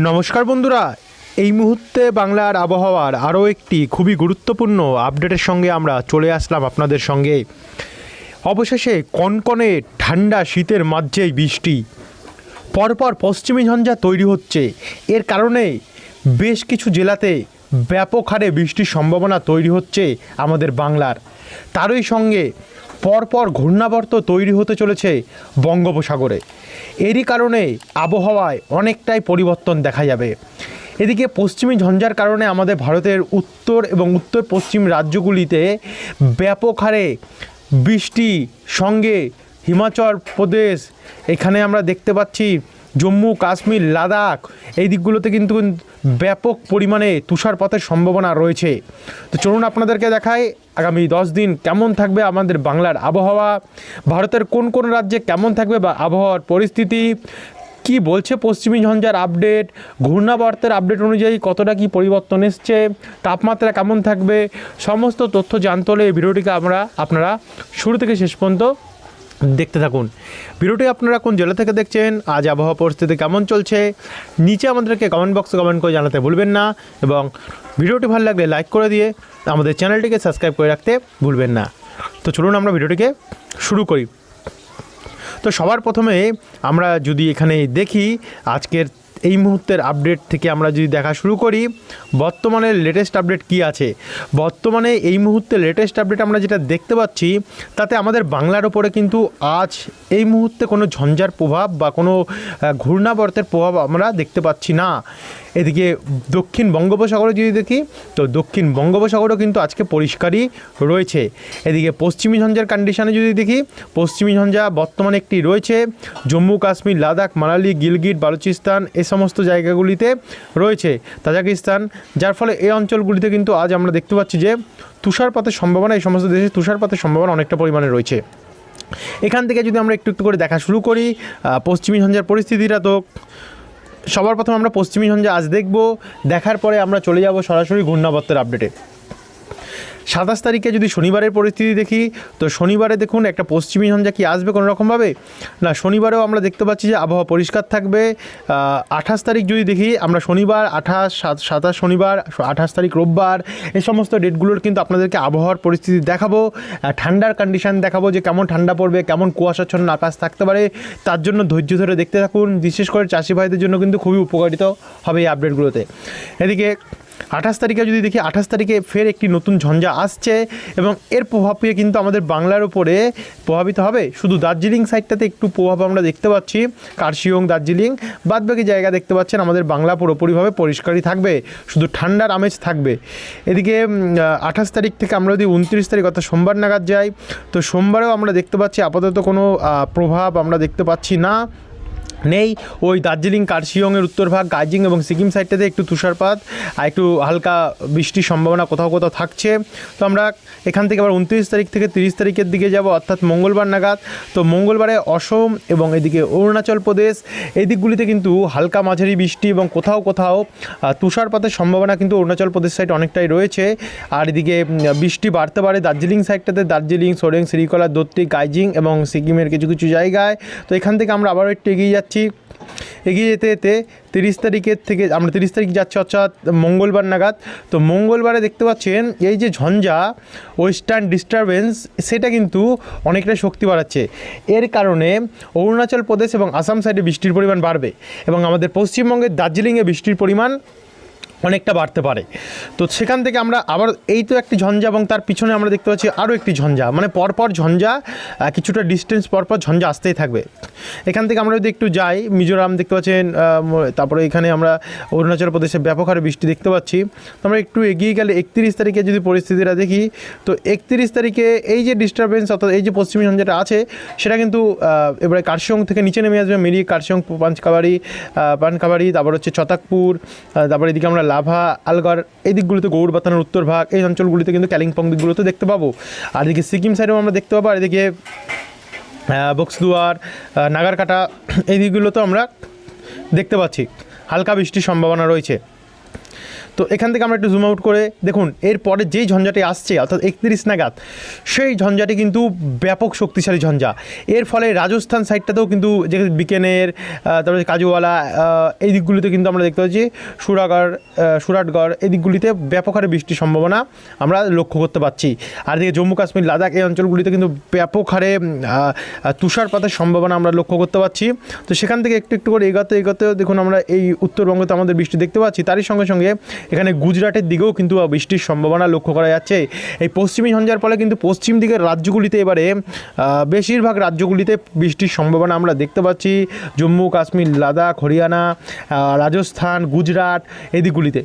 নমস্কার বন্ধুরা, এই মুহূর্তে বাংলার আবহাওয়ার আরও একটি খুবই গুরুত্বপূর্ণ আপডেটের সঙ্গে আমরা চলে আসলাম আপনাদের সঙ্গে। অবশেষে কনকনে ঠান্ডা শীতের মাঝেই বৃষ্টি, পরপর পশ্চিমী ঝঞ্ঝা তৈরি হচ্ছে। এর কারণে বেশ কিছু জেলাতে ব্যাপক হারে বৃষ্টির সম্ভাবনা তৈরি হচ্ছে আমাদের বাংলার। তারই সঙ্গে পরপর ঘূর্ণাবর্ত তৈরি হতে চলেছে বঙ্গোপসাগরে। এরই কারণে আবহাওয়ায় অনেকটাই পরিবর্তন দেখা যাবে। এদিকে পশ্চিমী ঝঞ্ঝার কারণে আমাদের ভারতের উত্তর এবং উত্তর পশ্চিম রাজ্যগুলিতে ব্যাপক হারে বৃষ্টি, সঙ্গে হিমাচল প্রদেশ, এখানে আমরা দেখতে পাচ্ছি জম্মু কাশ্মীর, লাদাখ, এই দিকগুলোতে কিন্তু ব্যাপক পরিমাণে তুষারপাতের সম্ভাবনা রয়েছে। তো চলুন আপনাদেরকে দেখাই আগামী 10 দিন কেমন থাকবে আমাদের বাংলার আবহাওয়া, ভারতের কোন কোন রাজ্যে কেমন থাকবে বা আবহাওয়ার পরিস্থিতি, কি বলছে পশ্চিমী ঝঞ্ঝার আপডেট, ঘূর্ণাবর্তের আপডেট অনুযায়ী কতটা কি পরিবর্তন এসছে, তাপমাত্রা কেমন থাকবে, সমস্ত তথ্য জানতে হলে এই ভিডিওটিকে আপনারা শুরু থেকে শেষ পর্যন্ত দেখতে থাকুন। ভিডিওটি আপনারা কোন জেলা থেকে দেখছেন, আজ আবহাওয়া পরিস্থিতি কেমন চলছে, নিচে আমাদেরকে কমেন্ট বক্সে কমেন্ট করে জানাতে ভুলবেন না, এবং ভিডিওটি ভালো লাগলে লাইক করে দিয়ে আমাদের চ্যানেলটিকে সাবস্ক্রাইব করে রাখতে ভুলবেন না। তো চলুন আমরা ভিডিওটিকে শুরু করি। তো সবার প্রথমে আমরা যদি এখানে দেখি আজকের এই মুহূর্তের আপডেট থেকে আমরা যদি দেখা শুরু করি, বর্তমানে লেটেস্ট আপডেট কি আছে। বর্তমানে এই মুহূর্তে লেটেস্ট আপডেট আমরা যেটা দেখতে পাচ্ছি, তাতে আমাদের বাংলার ওপরে কিন্তু আজ এই মুহূর্তে কোনো ঝঞ্ঝার প্রভাব বা কোনো ঘূর্ণাবর্তের প্রভাব আমরা দেখতে পাচ্ছি না। এদিকে দক্ষিণ বঙ্গোপসাগরে যদি দেখি, তো দক্ষিণ বঙ্গোপসাগরও কিন্তু আজকে পরিষ্কারই রয়েছে। এদিকে পশ্চিমী ঝঞ্ঝার কন্ডিশানে যদি দেখি, পশ্চিমী ঝঞ্ঝা বর্তমানে একটি রয়েছে জম্মু কাশ্মীর, লাদাখ, মানালি, গিলগিট, বালুচিস্তান, এই সমস্ত জায়গাগুলিতে রয়েছে, তাজিকিস্তান, যার ফলে এই অঞ্চলগুলিতে কিন্তু আজ আমরা দেখতে পাচ্ছি যে তুষারপাতের সম্ভাবনা, এই সমস্ত দেশে তুষারপাতের সম্ভাবনা অনেকটা পরিমাণে রয়েছে। এখান থেকে যদি আমরা একটু একটু করে দেখা শুরু করি পশ্চিমী ঝঞ্ঝার পরিস্থিতিটা, তো সবার প্রথমে আমরা পশ্চিমী ঝঞ্ঝা আজ দেখব, দেখার পরে আমরা চলে যাব সরাসরি ঘূর্ণাবর্তের আপডেটে। 27 তারিখে যদি শনিবারের পরিস্থিতি দেখি, তো শনিবারে দেখুন একটা পশ্চিমী ঝঞ্ঝা কি আসবে কোনো রকমভাবে না, শনিবারেও আমরা দেখতে পাচ্ছি যে আবহাওয়া পরিষ্কার থাকবে। 28 তারিখ যদি দেখি আমরা, শনিবার 27 শনিবার, 28 তারিখ রোববার, এই সমস্ত ডেটগুলোর কিন্তু আপনাদেরকে আবহাওয়ার পরিস্থিতি দেখাবো, ঠান্ডার কন্ডিশান দেখাবো যে কেমন ঠান্ডা পড়বে, কেমন কুয়াশাচ্ছন্ন আকাশ থাকতে পারে। তার জন্য ধৈর্য ধরে দেখতে থাকুন, বিশেষ করে চাষি ভাইদের জন্য কিন্তু খুবই উপকারিত হবে এই আপডেটগুলোতে। এদিকে 28 তারিখে যদি দেখি, 28 তারিখে ফের একটি নতুন ঝঞ্ঝা আসছে এবং এর প্রভাব পেয়ে কিন্তু আমাদের বাংলার উপরে প্রভাবিত হবে। শুধু দার্জিলিং সাইডটাতে একটু প্রভাব আমরা দেখতে পাচ্ছি, কার্শিয়ং, দার্জিলিং, বাদবাকি জায়গা দেখতে পাচ্ছেন আমাদের বাংলা পুরোপুরিভাবে পরিষ্কারই থাকবে, শুধু ঠান্ডার আমেজ থাকবে। এদিকে 28 তারিখ থেকে আমরা যদি 29 তারিখ অর্থাৎ সোমবার নাগাদ যাই, তো সোমবারেও আমরা দেখতে পাচ্ছি আপাতত কোনো প্রভাব আমরা দেখতে পাচ্ছি না, নেই। ওই দার্জিলিং, কার্শিয়ংয়ের উত্তরভাগ, দার্জিলিং এবং সিকিম সাইডটাতে একটু তুষারপাত আর একটু হালকা বৃষ্টির সম্ভাবনা কোথাও কোথাও থাকছে। তো আমরা এখান থেকে আবার 29 তারিখ থেকে 30 তারিখের দিকে যাব, অর্থাৎ মঙ্গলবার নাগাদ। তো মঙ্গলবারে অসম এবং এদিকে অরুণাচল প্রদেশ, এই দিকগুলিতে কিন্তু হালকা মাঝারি বৃষ্টি এবং কোথাও কোথাও তুষারপাতের সম্ভাবনা কিন্তু অরুণাচল প্রদেশ সাইড অনেকটাই রয়েছে। আর এদিকে বৃষ্টি বাড়তে পারে দার্জিলিং সাইডটাতে, দার্জিলিং, সোরেং, শ্রীকলা, দোত্রি, গাইজিং এবং সিকিমের কিছু কিছু জায়গায়। তো এখান থেকে আমরা আবারও একটু এগিয়ে যাচ্ছি, এগিয়ে যেতে যেতে 30 তারিখের থেকে আমরা 30 তারিখ যাচ্ছি অর্থাৎ মঙ্গলবার নাগাদ। তো মঙ্গলবারে দেখতে পাচ্ছেন এই যে ঝঞ্ঝা, ওয়েস্টার্ন ডিস্টারবেন্স, সেটা কিন্তু অনেকটা শক্তি বাড়াচ্ছে। এর কারণে অরুণাচল প্রদেশ এবং আসাম সাইডে বৃষ্টির পরিমাণ বাড়বে এবং আমাদের পশ্চিমবঙ্গের দার্জিলিংয়ে বৃষ্টির পরিমাণ অনেকটা বাড়তে পারে। তো সেখান থেকে আমরা আবার, এই তো একটি ঝঞ্ঝা এবং তার পিছনে আমরা দেখতে পাচ্ছি আরও একটি ঝঞ্ঝা, মানে পরপর ঝঞ্ঝা, কিছুটা ডিস্টেন্স পরপর ঝঞ্ঝা আসতেই থাকবে। এখান থেকে আমরা যদি একটু যাই, মিজোরাম দেখতে পাচ্ছেন, তারপরে এখানে আমরা অরুণাচল প্রদেশে ব্যাপক হারে বৃষ্টি দেখতে পাচ্ছি। তো আমরা একটু এগিয়ে গেলে 31 তারিখে যদি পরিস্থিতিটা দেখি, তো 31 তারিখে এই যে ডিস্টারবেন্স অর্থাৎ এই যে পশ্চিমী ঝঞ্ঝাটা আছে, সেটা কিন্তু এবারে কার্শিয়ং থেকে নিচে নেমে আসবে, মিরিক, কার্শিয়ং, পানকাবাড়ি, তারপর হচ্ছে ছতাকপুর, তারপরে এদিকে আমরা লাভা, আলগড়, এই দিকগুলোতে গৌড়বাতানের উত্তরভাগ, এই অঞ্চলগুলিতে কিন্তু কালিম্পং দিকগুলোতে দেখতে পাবো। আর এদিকে সিকিম সাইডেও আমরা দেখতে পাবো, আর এদিকে বক্সদুয়ার, নাগারকাটা, এই দিকগুলোতেও আমরা দেখতে পাচ্ছি হালকা বৃষ্টির সম্ভাবনা রয়েছে। তো এখান থেকে আমরা একটু জুম আউট করে দেখুন এরপরে যেই ঝঞ্ঝাটি আসছে অর্থাৎ 31 নাগাদ, সেই ঝঞ্ঝাটি কিন্তু ব্যাপক শক্তিশালী ঝঞ্ঝা। এর ফলে রাজস্থান সাইডটাতেও কিন্তু যে বিকেনের, তারপরে কাজুওয়ালা, এই দিকগুলিতে কিন্তু আমরা দেখতে পাচ্ছি সুরাটগড় এই দিকগুলিতে ব্যাপক হারে বৃষ্টির সম্ভাবনা আমরা লক্ষ্য করতে পারছি। আর দিকে জম্মু কাশ্মীর, লাদাখ এই অঞ্চলগুলিতে কিন্তু ব্যাপক হারে তুষারপাতের সম্ভাবনা আমরা লক্ষ্য করতে পারছি। তো সেখান থেকে একটু একটু করে এগোতেও দেখুন আমরা এই উত্তরবঙ্গতে আমাদের বৃষ্টি দেখতে পাচ্ছি। তারই সঙ্গে সঙ্গে এখানে গুজরাটের দিকেও কিন্তু বৃষ্টির সম্ভাবনা লক্ষ্য করা যাচ্ছে। এই পশ্চিমী ঝঞ্ঝার ফলে কিন্তু পশ্চিম দিকের রাজ্যগুলিতে এবারে বেশিরভাগ রাজ্যগুলিতে বৃষ্টির সম্ভাবনা আমরা দেখতে পাচ্ছি। জম্মু কাশ্মীর, লাদাখ, হরিয়ানা, রাজস্থান, গুজরাট এই দিকগুলিতে।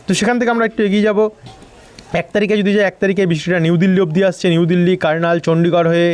তো সেখান থেকে আমরা একটু এগিয়ে যাব। 1 তারিখে যদি যাই, 1 তারিখে বৃষ্টিটা নিউ দিল্লি অবধি আসছে। নিউ দিল্লি, কার্নাল, চণ্ডীগড় হয়ে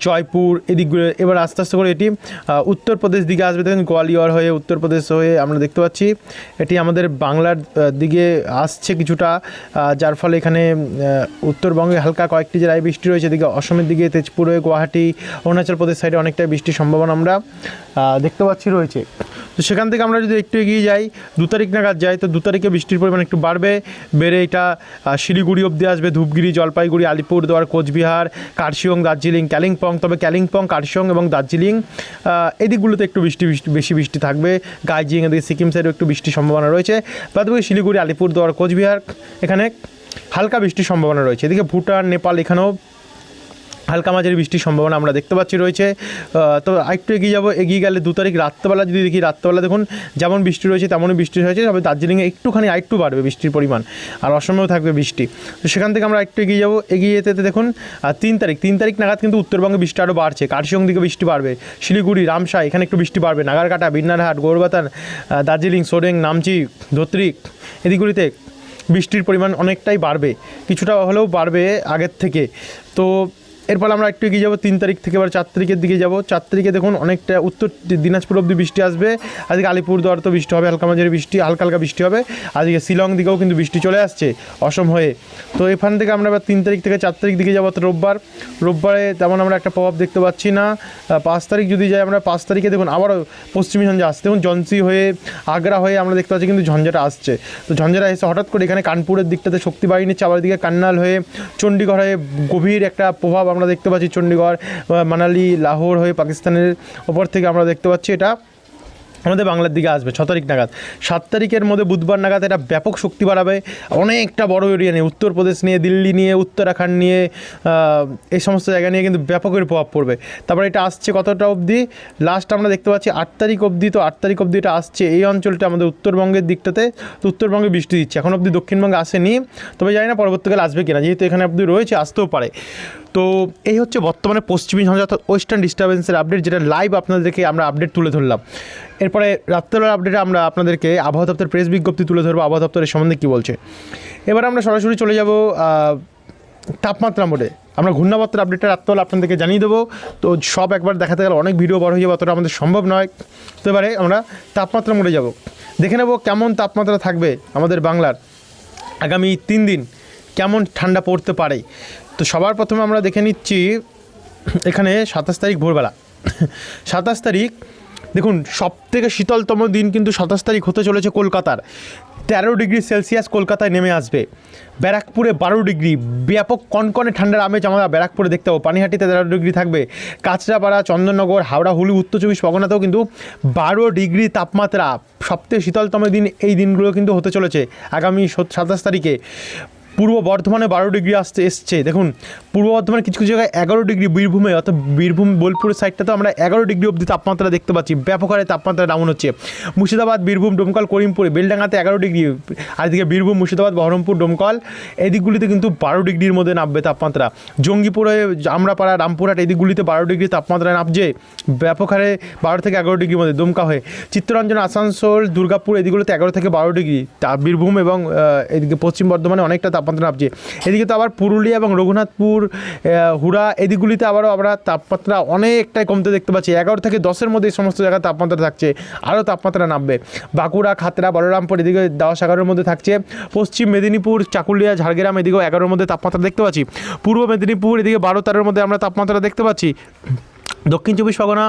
জয়পুর এদিকগুলো। এবার আস্তে আস্তে করে এটি উত্তরপ্রদেশ দিকে আসবে। দেখুন গোয়ালিয়র হয়ে উত্তরপ্রদেশ হয়ে আমরা দেখতে পাচ্ছি এটি আমাদের বাংলার দিকে আসছে কিছুটা, যার ফলে এখানে উত্তরবঙ্গে হালকা কয়েকটি জেলায় বৃষ্টি রয়েছে। এদিকে অসমের দিকে তেজপুর হয়ে গুয়াহাটি, অরুণাচল প্রদেশ সাইডে অনেকটাই বৃষ্টির সম্ভাবনা আমরা দেখতে পাচ্ছি রয়েছে। তো সেখান থেকে আমরা যদি একটু এগিয়ে যাই, 2 তারিখ নাগাদ যাই, তো 2 তারিখে বৃষ্টির পরিমাণ একটু বেড়ে এটা শিলিগুড়ি অবধি আসবে। ধূপগুড়ি, জলপাইগুড়ি, আলিপুরদুয়ার, কোচবিহার, কার্শিয়ং, দার্জিলিং, কালিম্পং। তবে কালিম্পং, কার্শিয়ং এবং দার্জিলিং এই দিকগুলোতে একটু বেশি বৃষ্টি থাকবে। গাইজিং এদিকে সিকিম সাইডেও একটু বৃষ্টির সম্ভাবনা রয়েছে। বাদবাকি শিলিগুড়ি, আলিপুরদুয়ার, কোচবিহার এখানে হালকা বৃষ্টির সম্ভাবনা রয়েছে। এদিকে ভুটান, নেপাল এখানেও হালকা মাঝারি বৃষ্টির সম্ভাবনা আমরা দেখতে পাচ্ছি রয়েছে। তো আরেকটু এগিয়ে যাবো। এগিয়ে গেলে 2 তারিখ রাত্রেবেলা যদি দেখি, রাত্রেবেলা দেখুন যেমন বৃষ্টি রয়েছে তেমনই বৃষ্টি হয়েছে। তবে দার্জিলিংয়ে একটুখানি আরেকটু বাড়বে বৃষ্টির পরিমাণ, আর অসমেও থাকবে বৃষ্টি। তো সেখান থেকে আমরা একটু এগিয়ে যাবো। এগিয়ে যেতে দেখুন 3 তারিখ নাগাদ কিন্তু উত্তরবঙ্গে বৃষ্টি আরও বাড়ছে। কার্শিয়ং দিকে বৃষ্টি বাড়বে, শিলিগুড়ি, রামসাই এখানে একটু বৃষ্টি বাড়বে। নাগারকাটা, বিন্নারহাট, গৌরবাতান, দার্জিলিং, সোরেং, নামচি, ধোত্রি এদিকগুলিতে বৃষ্টির পরিমাণ অনেকটাই বাড়বে, কিছুটা হলেও বাড়বে আগের থেকে। তো এরপর আমরা একটু এগিয়ে যাবো 3 তারিখ থেকে। এবার 4 তারিখের দিকে যাব। 4 তারিখে দেখুন অনেকটা উত্তর দিনাজপুর অবধি বৃষ্টি আসবে। আজকে আলিপুরদুয়ার তো বৃষ্টি হবে, হালকা মাঝারি বৃষ্টি, হালকা হালকা বৃষ্টি হবে। আজকে শিলং দিকেও কিন্তু বৃষ্টি চলে আসছে অসম হয়ে। তো এখান থেকে আমরা এবার 3 তারিখ থেকে 4 তারিখ দিকে যাবো, রোববারে তেমন আমরা একটা প্রভাব দেখতে পাচ্ছি না। 5 তারিখ যদি যাই আমরা, 5 তারিখে দেখুন আবারও পশ্চিমী ঝঞ্ঝা আসছে। দেখুন জনসি হয়ে, আগ্রা হয়ে আমরা দেখতে পাচ্ছি কিন্তু ঝঞ্ঝাটা আসছে। তো ঝঞ্ঝাটা এসে হঠাৎ করে এখানে কানপুরের দিকটাতে শক্তি বাড়িয়ে নিচ্ছে। আবার দিকে কান্নাল হয়ে, চণ্ডীগড় হয়ে গভীর একটা প্রভাব আমরা দেখতে পাচ্ছি। চণ্ডীগড়, মানালি, লাহোর হয়ে পাকিস্তানের ওপর থেকে আমরা দেখতে পাচ্ছি এটা আমাদের বাংলার দিকে আসবে 6 তারিখ নাগাদ। 7 তারিখের মধ্যে বুধবার নাগাদ এটা ব্যাপক শক্তি বাড়াবে। অনেকটা বড় এরিয়া নিয়ে, উত্তরপ্রদেশ নিয়ে, দিল্লি নিয়ে, উত্তরাখণ্ড নিয়ে, এই সমস্ত জায়গা নিয়ে কিন্তু ব্যাপকের প্রভাব পড়বে। তারপরে এটা আসছে কতটা অবধি, লাস্ট আমরা দেখতে পাচ্ছি 8 তারিখ অবধি। তো 8 তারিখ অবধি এটা আসছে এই অঞ্চলটা আমাদের উত্তরবঙ্গের দিকটাতে। তো উত্তরবঙ্গে বৃষ্টি দিচ্ছে, এখন অবধি দক্ষিণবঙ্গে আসেনি, তবে জানি না পরবর্তীকালে আসবে কিনা, যেহেতু এখানে অবধি রয়েছে, আসতেও পারে। তো এই হচ্ছে বর্তমানে পশ্চিমী ঝঞ্ঝা অর্থাৎ ওয়েস্টার্ন ডিস্টারবেন্সের আপডেট, যেটা লাইভ আপনাদেরকে আমরা আপডেট তুলে ধরলাম। এরপরে রাত্রেবেলার আপডেটে আমরা আপনাদেরকে আবহাওয়া দপ্তর প্রেস বিজ্ঞপ্তি তুলে ধরবো, আবহাওয়া দপ্তরের সম্বন্ধে কী বলছে। এবার আমরা সরাসরি চলে যাব তাপমাত্রা মোডে। আমরা ঘূর্ণাবর্তের আপডেটটা রাত্রেবেলা আপনাদেরকে জানিয়ে দেবো। তো সব একবার দেখাতে গেলে অনেক ভিডিও বড় হয়ে যাবে, অতটা আমাদের সম্ভব নয়। তো এবারে আমরা তাপমাত্রা মোডে যাব, দেখে নেব কেমন তাপমাত্রা থাকবে আমাদের বাংলার আগামী 3 দিন, কেমন ঠান্ডা পড়তে পারে। তো সবার প্রথমে আমরা দেখে নিচ্ছি এখানে 27 তারিখ ভোরবেলা। 27 তারিখ দেখুন সবথেকে শীতলতম দিন কিন্তু 27 তারিখ হতে চলেছে কলকাতার। 13 ডিগ্রি সেলসিয়াস কলকাতায় নেমে আসবে। ব্যারাকপুরে 12 ডিগ্রি, ব্যাপক কনকনে ঠান্ডার আমেজ আমরা ব্যারাকপুরে দেখতে পাবো। পানিহাটিতে 13 ডিগ্রি থাকবে। কাঁচরাপাড়া, চন্দননগর, হাওড়া, হুগলি, উত্তর 24 পরগনাতেও কিন্তু 12 ডিগ্রি তাপমাত্রা। সবথেকে শীতলতম দিন এই দিনগুলো কিন্তু হতে চলেছে আগামী 27 তারিখে। পূর্ব বর্ধমানে 12 ডিগ্রি এসছে। দেখুন পূর্ব বর্ধমানে কিছু কিছু জায়গায় 11 ডিগ্রি, বীরভূমে অর্থাৎ বীরভূম বোলপুরের সাইডটাতেও আমরা 11 ডিগ্রি অবধি তাপমাত্রা দেখতে পাচ্ছি। ব্যাপক হারে তাপমাত্রা ডাউন হচ্ছে। মুর্শিদাবাদ, বীরভূম, ডোমকল, করিমপুরে, বেলডাঙ্গাতে 11 ডিগ্রি। আর এদিকে বীরভূম, মুর্শিদাবাদ, বহরমপুর, ডোমকল এই দিকগুলিতে কিন্তু 12 ডিগ্রির মধ্যে নামবে তাপমাত্রা। জঙ্গিপুরে, আমরাপাড়া, রামপুরহাট এই দিকগুলিতে 12 ডিগ্রি তাপমাত্রা নামছে। ব্যাপক হারে 12 থেকে 11 ডিগ্রির মধ্যে দমকা হয়ে। চিত্তরঞ্জন, আসানসোল, দুর্গাপুর এদিকগুলোতে 11 থেকে 12 ডিগ্রি। বীরভূম এবং এদিকে পশ্চিম বর্ধমানে অনেকটা তাপমাত্রা নামছে। এদিকে তো আবার পুরুলিয়া এবং রঘুনাথপুর, হুড়া এদিকগুলিতে আবারও আমরা তাপমাত্রা অনেকটাই কমতে দেখতে পাচ্ছি। 11 থেকে 10-এর মধ্যে এই সমস্ত জায়গায় তাপমাত্রা থাকছে, আরও তাপমাত্রা নামবে। বাঁকুড়া, খাতড়া, বলরামপুর এদিকে 10-11-এর মধ্যে থাকছে। পশ্চিম মেদিনীপুর, চাকুলিয়া, ঝাড়গ্রাম এদিকেও 11-এর মধ্যে তাপমাত্রা দেখতে পাচ্ছি। পূর্ব মেদিনীপুর এদিকে 12-13-এর মধ্যে আমরা তাপমাত্রা দেখতে পাচ্ছি। দক্ষিণ চব্বিশ পরগনা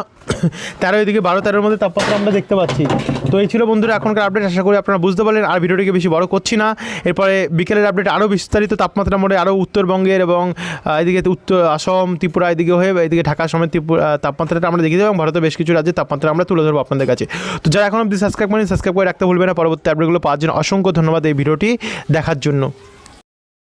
13 এদিকে 12-13-র মধ্যে তাপমাত্রা আমরা দেখতে পাচ্ছি। তো এই ছিল বন্ধুরা এখনকার আপডেট, আশা করি আপনারা বুঝতে পারলেন। আর ভিডিওটিকে বেশি বড় করছি না, এরপরে বিকেলের আপডেট আরও বিস্তারিত তাপমাত্রা মোড়ে আরও উত্তরবঙ্গের এবং এদিকে উত্তর আসাম ত্রিপুরা এদিকে হয়ে এদিকে ঢাকা সমেত তাপমাত্রাটা আমরা দেখিয়ে দেবো এবং ভারতের বেশ কিছু রাজ্যের তাপমাত্রা আমরা তুলে ধরবো আপনাদের কাছে। তো যারা এখন অবধি সাবস্ক্রাইব করেন সাবস্ক্রাইব করে রাখতে ভুলবেন না। পরবর্তী আপডেটগুলো পাওয়ার জন্য অসংখ্য ধন্যবাদ এই ভিডিওটি দেখার জন্য।